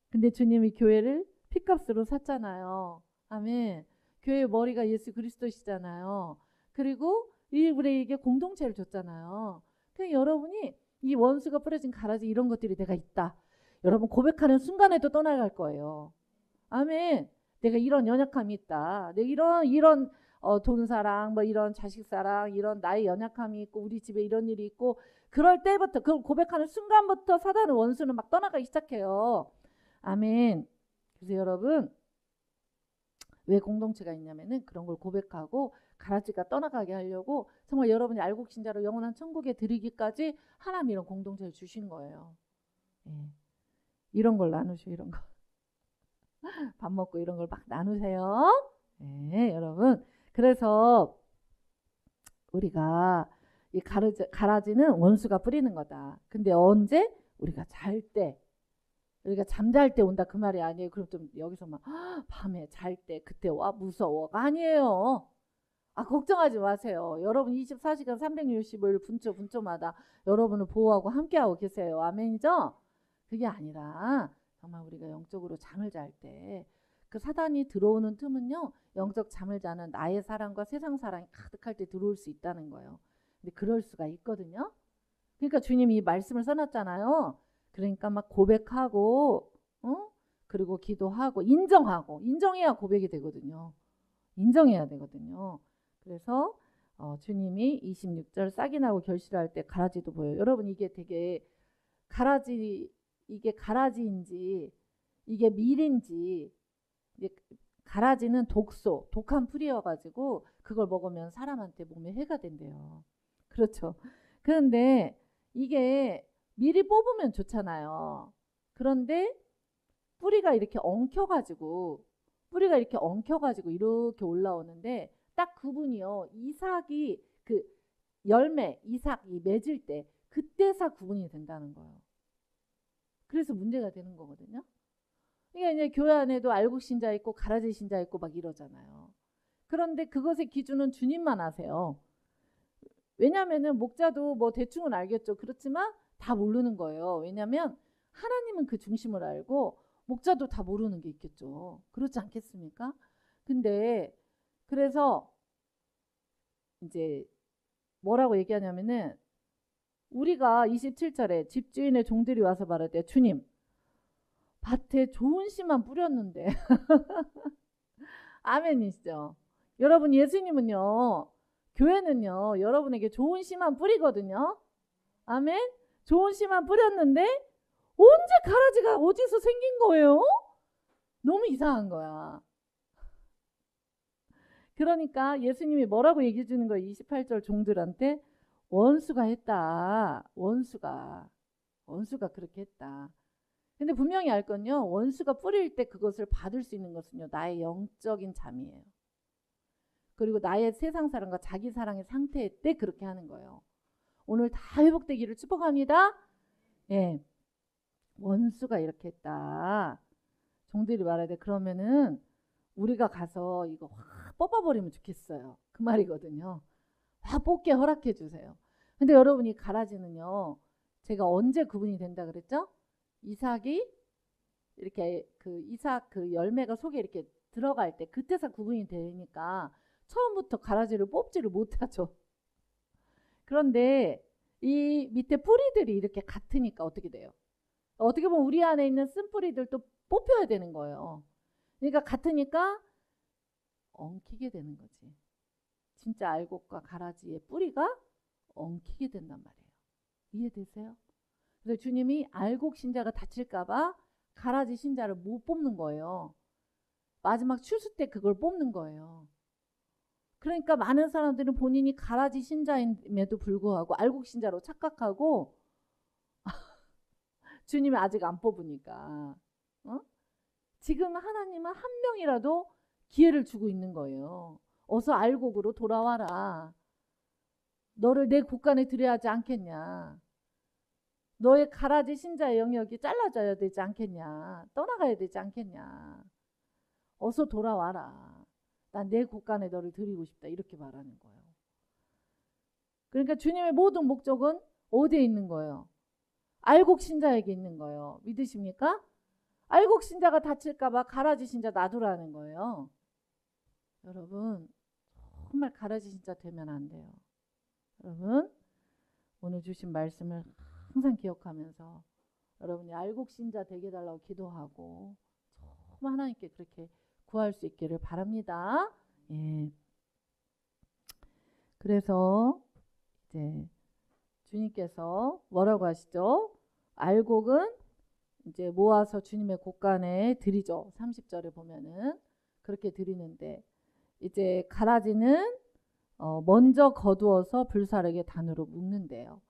근데 주님이 교회를 핏값으로 샀잖아요. 아멘. 교회의 머리가 예수 그리스도시잖아요. 그리고 우리에게 공동체를 줬잖아요. 그냥 여러분이 이 원수가 뿌려진 가라지 이런 것들이 내가 있다. 여러분 고백하는 순간에도 떠나갈 거예요. 아멘. 내가 이런 연약함이 있다. 내가 이런 돈 사랑, 뭐 이런 자식 사랑, 이런 나의 연약함이 있고 우리 집에 이런 일이 있고 그럴 때부터 그 고백하는 순간부터 사단은 원수는 막 떠나가기 시작해요. 아멘. 그래서 여러분 왜 공동체가 있냐면은 그런 걸 고백하고 가라지가 떠나가게 하려고 정말 여러분이 알곡 신자로 영원한 천국에 들이기까지 하나님 이런 공동체를 주신 거예요. 예. 이런 걸 나누셔 이런 거. 밥 먹고 이런 걸 막 나누세요. 네, 여러분. 그래서 우리가 이 가라지는 원수가 뿌리는 거다. 근데 언제? 우리가 잘 때. 우리가 잠잘 때 온다 그 말이 아니에요. 그럼 좀 여기서 막 밤에 잘 때 그때 와 무서워가 아니에요. 걱정하지 마세요. 여러분 24시간 365일 분초마다 여러분을 보호하고 함께하고 계세요. 아멘이죠? 그게 아니라 정말 우리가 영적으로 잠을 잘 때 그 사단이 들어오는 틈은요. 영적 잠을 자는 나의 사랑과 세상 사랑이 가득할 때 들어올 수 있다는 거예요. 근데 그럴 수가 있거든요. 그러니까 주님이 이 말씀을 써놨잖아요. 그러니까 막 고백하고 그리고 기도하고 인정해야 고백이 되거든요. 인정해야 되거든요. 그래서 주님이 26절 싹이 나고 결실할 때 가라지도 보여요. 여러분 이게 되게 이게 가라지인지 이게 밀인지 이게 가라지는 독한 풀이어가지고 그걸 먹으면 사람한테 몸에 해가 된대요. 그렇죠. 그런데 이게 미리 뽑으면 좋잖아요. 그런데 뿌리가 이렇게 엉켜가지고 이렇게 올라오는데 딱 그분이요. 이삭이 그 열매, 이삭이 맺을 때 그때서 구분이 된다는 거예요. 그래서 문제가 되는 거거든요. 그러니까 이제 교회 안에도 알곡 신자 있고 가라지 신자 있고 막 이러잖아요. 그런데 그것의 기준은 주님만 아세요. 왜냐면은 목자도 뭐 대충은 알겠죠. 그렇지만 다 모르는 거예요. 왜냐면 하나님은 그 중심을 알고 목자도 다 모르는 게 있겠죠. 그렇지 않겠습니까? 근데 그래서 이제 뭐라고 얘기하냐면은 우리가 27절에 집주인의 종들이 와서 말할 때 주님 밭에 좋은 씨만 뿌렸는데 아멘이시죠. 여러분 예수님은요 교회는요 여러분에게 좋은 씨만 뿌리거든요. 아멘. 좋은 씨만 뿌렸는데 언제 가라지가 어디서 생긴 거예요? 너무 이상한 거야. 그러니까 예수님이 뭐라고 얘기해 주는 거예요? 28절 종들한테 원수가 했다. 원수가 그렇게 했다. 근데 분명히 알 건요. 원수가 뿌릴 때 그것을 받을 수 있는 것은요. 나의 영적인 잠이에요. 그리고 나의 세상 사랑과 자기 사랑의 상태 때 그렇게 하는 거예요. 오늘 다 회복되기를 축복합니다. 예. 원수가 이렇게 했다. 종들이 말하되 그러면은 우리가 가서 이거 확 뽑아버리면 좋겠어요. 그 말이거든요. 확 뽑게 허락해 주세요. 근데 여러분이 가라지는요. 제가 언제 구분이 된다 그랬죠? 이삭이 이렇게 이삭 열매가 속에 이렇게 들어갈 때 그때서 구분이 되니까 처음부터 가라지를 뽑지를 못하죠. 그런데 이 밑에 뿌리들이 이렇게 같으니까 어떻게 돼요? 어떻게 보면 우리 안에 있는 쓴뿌리들도 뽑혀야 되는 거예요. 그러니까 같으니까 엉키게 되는 거지. 진짜 알곡과 가라지의 뿌리가 엉키게 된단 말이에요. 이해되세요? 그래서 주님이 알곡 신자가 다칠까봐 가라지 신자를 못 뽑는 거예요. 마지막 추수 때 그걸 뽑는 거예요. 그러니까 많은 사람들은 본인이 가라지 신자임에도 불구하고 알곡 신자로 착각하고 주님이 아직 안 뽑으니까 지금 하나님은 한 명이라도 기회를 주고 있는 거예요. 어서 알곡으로 돌아와라. 너를 내 곳간에 들여야 하지 않겠냐. 너의 가라지 신자의 영역이 잘라져야 되지 않겠냐. 떠나가야 되지 않겠냐. 어서 돌아와라. 난 내 곳간에 너를 드리고 싶다. 이렇게 말하는 거예요. 그러니까 주님의 모든 목적은 어디에 있는 거예요? 알곡 신자에게 있는 거예요. 믿으십니까? 알곡 신자가 다칠까봐 가라지 신자 놔두라는 거예요. 여러분 정말 가라지 신자 되면 안 돼요. 여러분 오늘 주신 말씀을 항상 기억하면서 여러분이 알곡 신자 되게 달라고 기도하고 정말 하나님께 그렇게 구할 수 있기를 바랍니다. 예. 그래서 이제 주님께서 뭐라고 하시죠? 알곡은 이제 모아서 주님의 곳간에 드리죠. 30절에 보면은 그렇게 드리는데 이제 가라지는 먼저 거두어서 불사르게 단으로 묶는데요.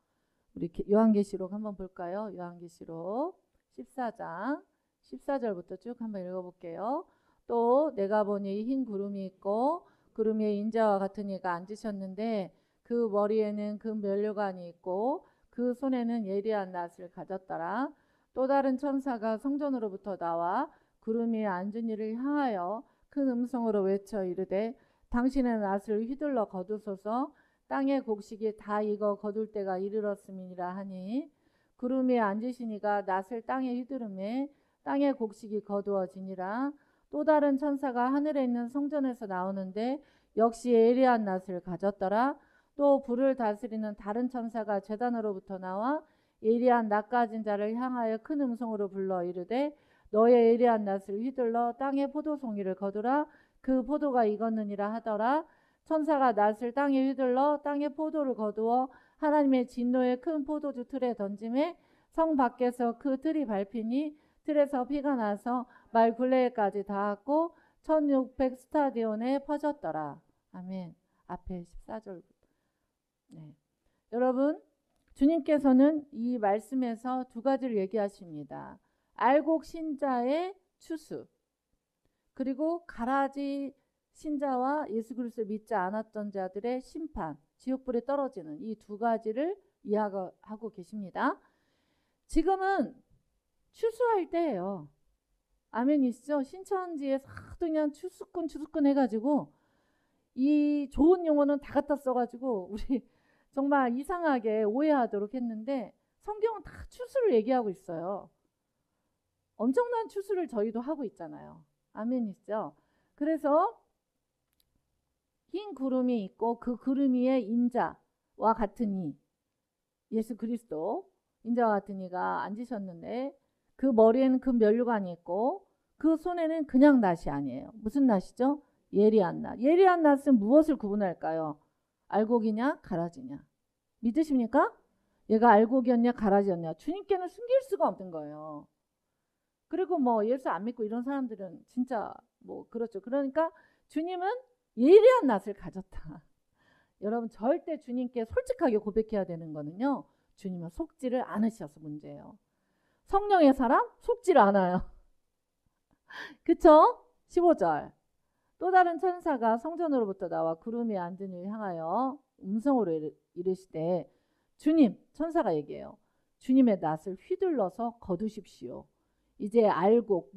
우리 요한계시록 한번 볼까요? 요한계시록 14장 14절부터 쭉 한번 읽어볼게요. 또 내가 보니 흰 구름이 있고 구름 위에 인자와 같은 이가 앉으셨는데 그 머리에는 금 면류관이 있고 그 손에는 예리한 낫을 가졌더라. 또 다른 천사가 성전으로부터 나와 구름 위에 앉은 이를 향하여 큰 음성으로 외쳐 이르되 당신의 낫을 휘둘러 거두소서. 땅의 곡식이 다 익어 거둘 때가 이르렀음이니라 하니 구름 위에 앉으신 이가 낫을 땅에 휘두르매 땅의 곡식이 거두어지니라. 또 다른 천사가 하늘에 있는 성전에서 나오는데 역시 예리한 낫을 가졌더라. 또 불을 다스리는 다른 천사가 제단으로부터 나와 예리한 낫 가진 자를 향하여 큰 음성으로 불러 이르되 너의 예리한 낫을 휘둘러 땅의 포도송이를 거두라. 그 포도가 익었느니라 하더라. 천사가 낫을 땅에 휘둘러 땅의 포도를 거두어 하나님의 진노의 큰 포도주 틀에 던짐에 성 밖에서 그 틀이 밟히니 틀에서 피가 나서 말 굴레까지 닿았고 1600 스타디온에 퍼졌더라. 아멘. 앞에 14절. 네. 여러분 주님께서는 이 말씀에서 두 가지를 얘기하십니다. 알곡 신자의 추수 그리고 가라지 신자와 예수 그리스도를 믿지 않았던 자들의 심판, 지옥불에 떨어지는 이 두 가지를 이야기하고 계십니다. 지금은 추수할 때예요. 아멘이시죠? 신천지에서 하도 그냥 추수꾼 해가지고 이 좋은 용어는 다 갖다 써가지고 우리 정말 이상하게 오해하도록 했는데 성경은 다 추수를 얘기하고 있어요. 엄청난 추수를 저희도 하고 있잖아요. 아멘이시죠? 그래서 흰 구름이 있고 그 구름 위에 인자와 같은 이 예수 그리스도 인자와 같은 이가 앉으셨는데 그 머리에는 그 면류관이 있고 그 손에는 그냥 낫이 아니에요. 무슨 낫이죠? 예리한 낫. 예리한 낫은 무엇을 구분할까요? 알곡이냐 가라지냐. 믿으십니까? 얘가 알곡이었냐 가라지였냐. 주님께는 숨길 수가 없는 거예요. 그리고 뭐 예수 안 믿고 이런 사람들은 진짜 뭐 그렇죠. 그러니까 주님은 예리한 낫을 가졌다. 여러분 절대 주님께 솔직하게 고백해야 되는 거는요. 주님은 속지를 않으셔서 문제예요. 성령의 사람 속지를 않아요. 그쵸? 15절. 또 다른 천사가 성전으로부터 나와 구름 위에 앉은 이를 향하여 음성으로 이르시되 주님, 천사가 얘기해요. 주님의 낫을 휘둘러서 거두십시오. 이제 알곡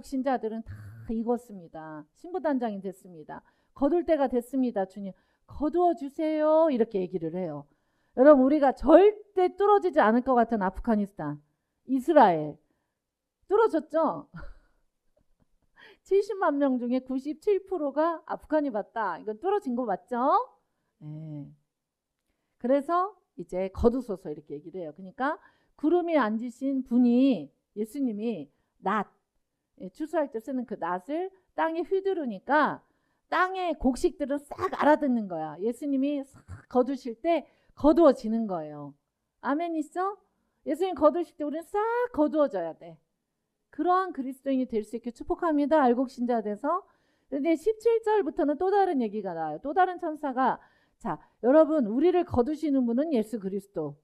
신자들은 다 익었습니다. 신부단장이 됐습니다. 거둘 때가 됐습니다. 주님 거두어 주세요. 이렇게 얘기를 해요. 여러분 우리가 절대 뚫어지지 않을 것 같은 아프가니스탄, 이스라엘 뚫어졌죠? 70만 명 중에 97%가 아프간이 봤다. 이건 뚫어진 거 맞죠? 네. 그래서 이제 거두소서 이렇게 얘기를 해요. 그러니까 구름에 앉으신 분이 예수님이 낫, 추수할 때 쓰는 그 낫을 땅에 휘두르니까 땅의 곡식들은 싹 알아듣는 거야. 예수님이 싹 거두실 때 거두어지는 거예요. 아멘이죠? 예수님 거두실 때 우리는 싹 거두어져야 돼. 그러한 그리스도인이 될 수 있게 축복합니다. 알곡 신자 돼서. 그런데 17절부터는 또 다른 얘기가 나와요. 또 다른 천사가 자 여러분 우리를 거두시는 분은 예수 그리스도.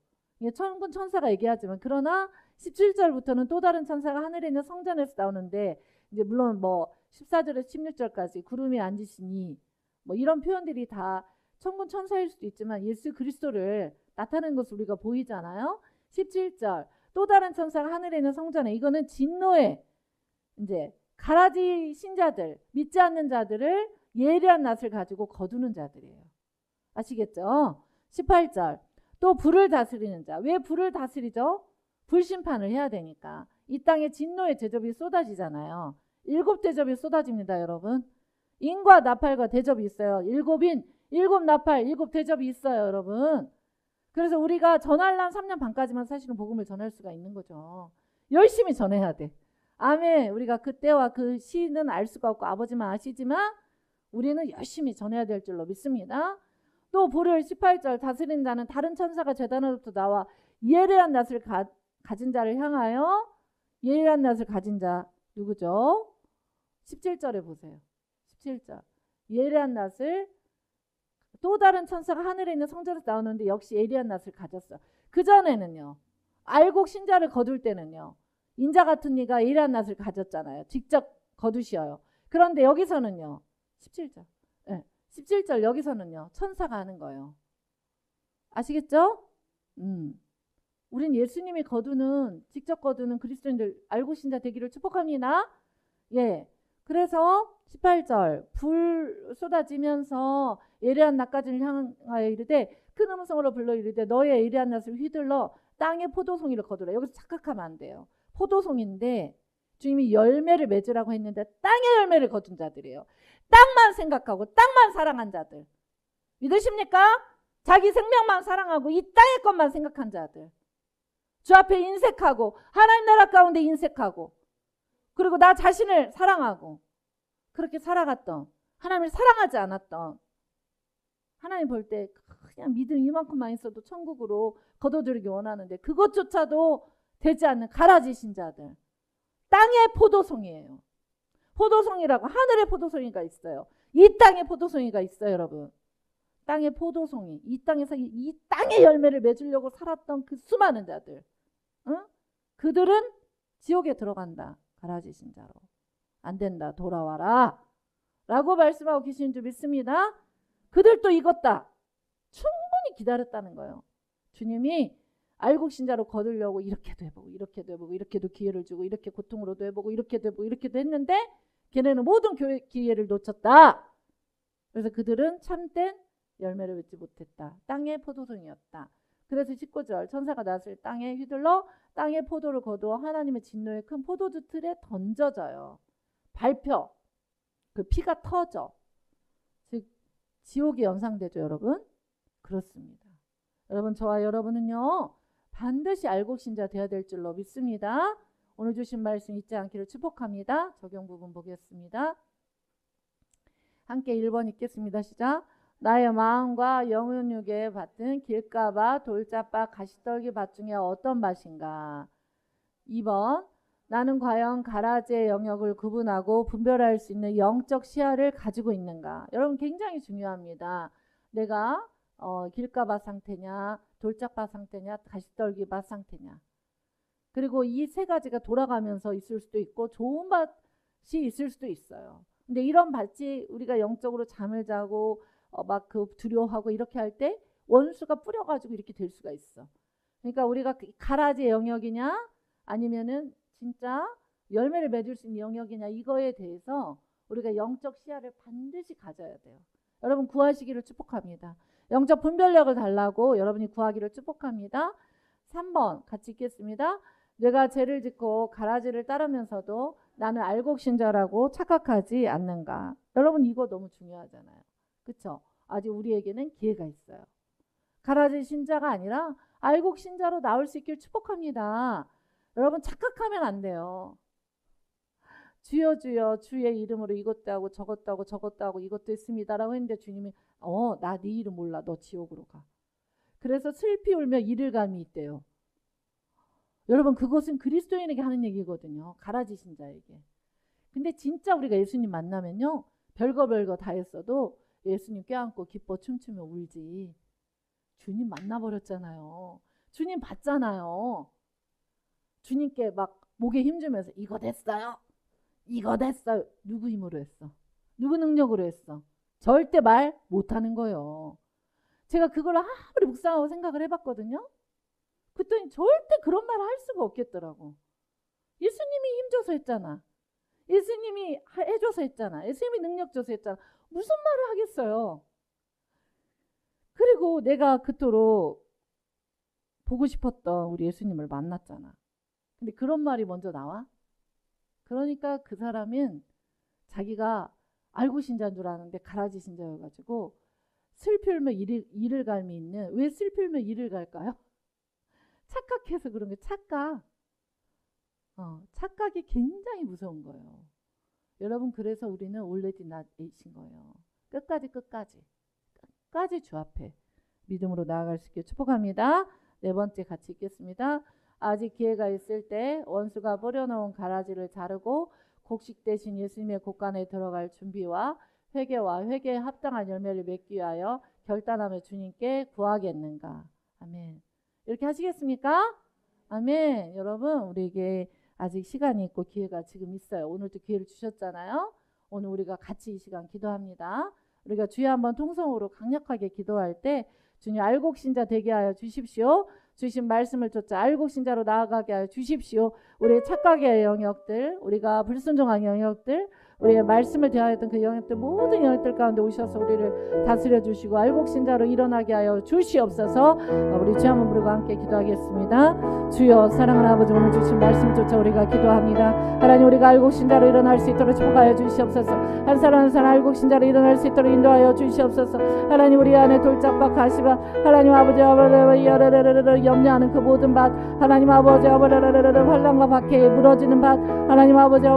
천군 천사가 얘기하지만 그러나 17절부터는 또 다른 천사가 하늘에 있는 성전에서 나오는데 이제 물론 뭐 14절에서 16절까지 구름에 앉으시니 뭐 이런 표현들이 다 천군 천사일 수도 있지만 예수 그리스도를 나타내는 것을 우리가 보이잖아요. 17절 또 다른 천사가 하늘에 있는 성전에 이거는 진노의 이제 가라지 신자들 믿지 않는 자들을 예리한 낫을 가지고 거두는 자들이에요. 아시겠죠? 18절 또 불을 다스리는 자. 왜 불을 다스리죠? 불심판을 해야 되니까. 이 땅에 진노의 대접이 쏟아지잖아요. 7대접이 쏟아집니다. 여러분. 인과 나팔과 대접이 있어요. 일곱인, 일곱 나팔, 일곱 대접이 있어요, 여러분. 그래서 우리가 전할란 3년 반까지만 사실은 복음을 전할 수가 있는 거죠. 열심히 전해야 돼. 아멘. 우리가 그때와 그 시는 알 수가 없고 아버지만 아시지만 우리는 열심히 전해야 될 줄로 믿습니다. 또 불을 18절 다스린 자는 다른 천사가 제단으로부터 나와 예리한 낯을 가진 자를 향하여 예리한 낯을 가진 자 누구죠? 17절에 보세요. 17절 예리한 낯을 또 다른 천사가 하늘에 있는 성전에서 나오는데 역시 예리한 낯을 가졌어. 그전에는요. 알곡 신자를 거둘 때는요. 인자 같은 이가 예리한 낯을 가졌잖아요. 직접 거두시어요. 그런데 여기서는요. 17절. 네. 17절 여기서는요. 천사가 하는 거예요. 아시겠죠? 우린 예수님이 거두는 직접 거두는 그리스도인들 알곡 신자 되기를 축복합니다. 예. 그래서 18절 불 쏟아지면서 예리한 낯까지를 향하여 이르되 큰 음성으로 불러 이르되 너의 예리한 낯을 휘둘러 땅의 포도송이를 거두라. 여기서 착각하면 안 돼요. 포도송인데 주님이 열매를 맺으라고 했는데 땅의 열매를 거둔 자들이에요. 땅만 생각하고 땅만 사랑한 자들. 믿으십니까? 자기 생명만 사랑하고 이 땅의 것만 생각한 자들. 주 앞에 인색하고 하나님 나라 가운데 인색하고 그리고 나 자신을 사랑하고 그렇게 살아갔던 하나님을 사랑하지 않았던 하나님 볼 때 그냥 믿음 이만큼만 있어도 천국으로 거둬들이기 원하는데 그것조차도 되지 않는 가라지신 자들. 땅의 포도송이에요. 포도송이라고 하늘의 포도송이가 있어요. 이 땅의 포도송이가 있어요, 여러분. 땅의 포도송이. 이 땅에서 이 땅의 열매를 맺으려고 살았던 그 수많은 자들. 응? 그들은 지옥에 들어간다. 가라지신 자로. 안 된다. 돌아와라. 라고 말씀하고 계신 줄 믿습니다. 그들도 익었다. 충분히 기다렸다는 거예요. 주님이 알곡 신자로 거두려고 이렇게도 해보고 이렇게도 해보고 이렇게도 기회를 주고 이렇게 고통으로도 해보고 이렇게도 해보고 이렇게도 했는데 걔네는 모든 기회를 놓쳤다. 그래서 그들은 참된 열매를 맺지 못했다. 땅의 포도송이었다. 그래서 19절 천사가 낫을 땅에 휘둘러 땅의 포도를 거두어 하나님의 진노의 큰 포도주 틀에 던져져요. 밟혀. 그 피가 터져. 즉 지옥이 연상되죠, 여러분? 그렇습니다. 여러분 저와 여러분은요. 반드시 알곡 신자 되어야 될 줄로 믿습니다. 오늘 주신 말씀 잊지 않기를 축복합니다. 적용 부분 보겠습니다. 함께 1번 읽겠습니다. 시작. 나의 마음과 영혼육의 밭은 길가밭, 돌짝밭, 가시떨기 밭 중에 어떤 밭인가? 2번 나는 과연 가라지의 영역을 구분하고 분별할 수 있는 영적 시야를 가지고 있는가? 여러분 굉장히 중요합니다. 내가 길가밭 상태냐, 돌짝밭 상태냐, 가시떨기밭 상태냐. 그리고 이 세 가지가 돌아가면서 있을 수도 있고 좋은 밭이 있을 수도 있어요. 근데 이런 밭이 우리가 영적으로 잠을 자고 막 그 두려워하고 이렇게 할 때 원수가 뿌려가지고 이렇게 될 수가 있어. 그러니까 우리가 가라지의 영역이냐 아니면은 진짜 열매를 맺을 수 있는 영역이냐 이거에 대해서 우리가 영적 시야를 반드시 가져야 돼요. 여러분 구하시기를 축복합니다. 영적 분별력을 달라고 여러분이 구하기를 축복합니다. 3번 같이 읽겠습니다. 내가 죄를 짓고 가라지를 따르면서도 나는 알곡 신자라고 착각하지 않는가. 여러분 이거 너무 중요하잖아요. 그렇죠? 아직 우리에게는 기회가 있어요. 가라지 신자가 아니라 알곡 신자로 나올 수 있길 축복합니다. 여러분 착각하면 안 돼요. 주여 주여 주의 이름으로 이것도 하고 저것도 하고 저것도 하고 이것도 했습니다 라고 했는데 주님이 나 네 이름 몰라. 너 지옥으로 가. 그래서 슬피 울며 이를 감이 있대요. 여러분 그것은 그리스도인에게 하는 얘기거든요. 가라지 신자에게. 근데 진짜 우리가 예수님 만나면요. 별거 다 했어도 예수님 껴안고 기뻐 춤추며 울지. 주님 만나버렸잖아요. 주님 봤잖아요. 주님께 막 목에 힘주면서 이거 됐어요. 이거 됐어요. 누구 힘으로 했어? 누구 능력으로 했어? 절대 말 못하는 거예요. 제가 그걸 아무리 묵상하고 생각을 해봤거든요. 그랬더니 절대 그런 말 할 수가 없겠더라고. 예수님이 힘줘서 했잖아. 예수님이 해줘서 했잖아. 예수님이 능력 줘서 했잖아. 무슨 말을 하겠어요. 그리고 내가 그토록 보고 싶었던 우리 예수님을 만났잖아. 근데 그런 말이 먼저 나와? 그러니까 그 사람은 자기가 알고 신자인 줄 아는데 가라지 신자여가지고 슬피울며 이를 갈미 있는. 왜 슬피울며 이를 갈까요? 착각해서 그런 게 착각. 착각이 굉장히 무서운 거예요. 여러분, 그래서 우리는 already not이신 거예요. 끝까지 주 앞에 믿음으로 나아갈 수 있게 축복합니다. 네 번째 같이 읽겠습니다. 아직 기회가 있을 때 원수가 버려놓은 가라지를 자르고 곡식 대신 예수님의 곳간에 들어갈 준비와 회개와 회개에 합당한 열매를 맺기 위하여 결단하며 주님께 구하겠는가. 아멘. 이렇게 하시겠습니까? 아멘. 여러분, 우리에게 아직 시간이 있고 기회가 지금 있어요. 오늘도 기회를 주셨잖아요. 오늘 우리가 같이 이 시간 기도합니다. 우리가 주여 한번 통성으로 강력하게 기도할 때 주님 알곡신자 되게 하여 주십시오. 주신 말씀을 쫓아 알곡신자로 나아가게 하여 주십시오. 우리의 착각의 영역들, 우리가 불순종한 영역들, 우리의 말씀을 대하였던 그 영역들, 모든 영역들 가운데 오셔서 우리를 다스려 주시고 알곡신자로 일어나게 하여 주시옵소서. 우리 주 한번 부르고 함께 기도하겠습니다. 주여, 사랑하는 아버지, 오늘 주신 말씀을 쫓아 우리가 기도합니다. 하나님, 우리가 알곡신자로 일어날 수 있도록 축복하여 주시옵소서. 한 사람 한 사람 알곡신자로 일어날 수 있도록 인도하여 주시옵소서. 하나님, 우리 안에 돌짝밭 가시밭, 하나님 아버지 염려하는 그 모든 밭, 하나님 아버지 환난과 박해에 무너지는 밭, 하나님 아버지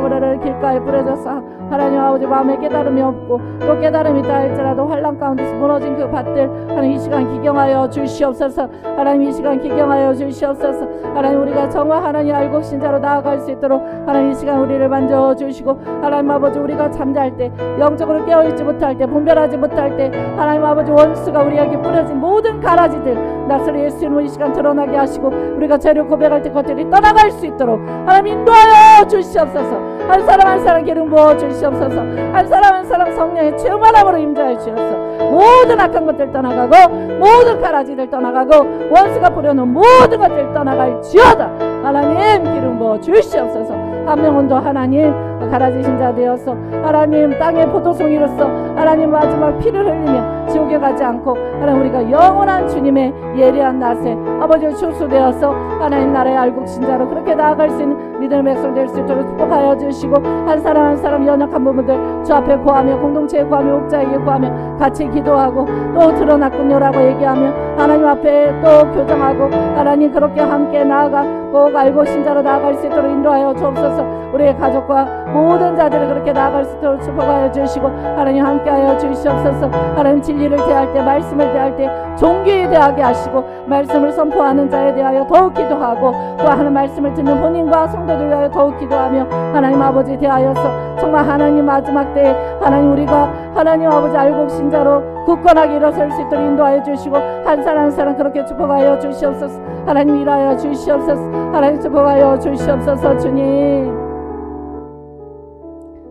길가에 뿌려져서 하나님 아버지 마음에 깨달음이 없고 또 깨달음이 있다 할지라도 환난 가운데서 무너진 그 밭들, 하나님 이 시간 기경하여 주시옵소서. 하나님 이 시간 기경하여 주시옵소서. 하나님, 우리가 정말 하나님 알곡신자로 나아갈 수 있도록 하나님 이 시간 우리를 만져주시고, 하나님 아버지 우리가 잠잘 때, 영적으로 깨어있지 못할 때, 분별하지 못할 때, 하나님 아버지 원수가 우리에게 뿌려진 모든 가라지들 낯설 예수님을 이 시간 드러나게 하시고, 우리가 죄를 고백할 때 그것들이 떠나갈 수 있도록 하나님 인도하여 주시옵소서. 한 사람 한 사람 기름 부어 주시옵소서. 한 사람 한 사람 성령의 충만함으로 임재하여 주옵소서. 모든 악한 것들 떠나가고 모든 가라지들 떠나가고 원수가 뿌려놓은 모든 것들 떠나갈지어다. 하나님 기름 부어 주시옵소서. 한 명은 더 하나님 가라지 신자 되어서 하나님 땅의 포도송이로서 하나님 마지막 피를 흘리며 지옥에 가지 않고 하나님 우리가 영원한 주님의 예리한 낫에 아버지의 추수되어서 하나님 나라의 알곡신자로 그렇게 나아갈 수 있는 믿음의 백성 될 수 있도록 축복하여 주시고, 한 사람 연약한 부분들 주 앞에 구하며 공동체에 구하며 목자에게 구하며 같이 기도하고 또 드러났군요라고 얘기하며 하나님 앞에 또 교정하고 하나님 그렇게 함께 나아가 꼭 알곡신자로 나아갈 수 있도록 인도하여 주옵소서. 우리의 가족과 모든 자들을 그렇게 나아갈 수 있도록 축복하여 주시고 하나님 함께하여 주시옵소서. 하나님 진리를 대할 때, 말씀을 대할 때 존귀히 대하게 하시고, 말씀을 선포하는 자에 대하여 더욱 기도하고 또 하는 말씀을 듣는 본인과 성도들 위하여 더욱 기도하며 하나님 아버지 대하여서 정말 하나님 마지막 때에 하나님 우리가 하나님 아버지 알곡신자로 굳건하게 일어설 수 있도록 인도하여 주시고, 한 사람 한 사람 그렇게 축복하여 주시옵소서. 하나님 일하여 주시옵소서. 하나님 축복하여 주시옵소서. 주님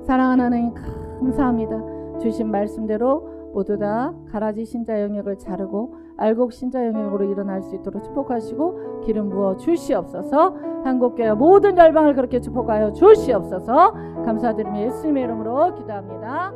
사랑하는 하나님 감사합니다. 주신 말씀대로 모두 다 가라지 신자 영역을 자르고 알곡 신자 영역으로 일어날 수 있도록 축복하시고 기름 부어 주시옵소서. 한국교회 모든 열방을 그렇게 축복하여 주시옵소서. 감사드리며 예수님의 이름으로 기도합니다.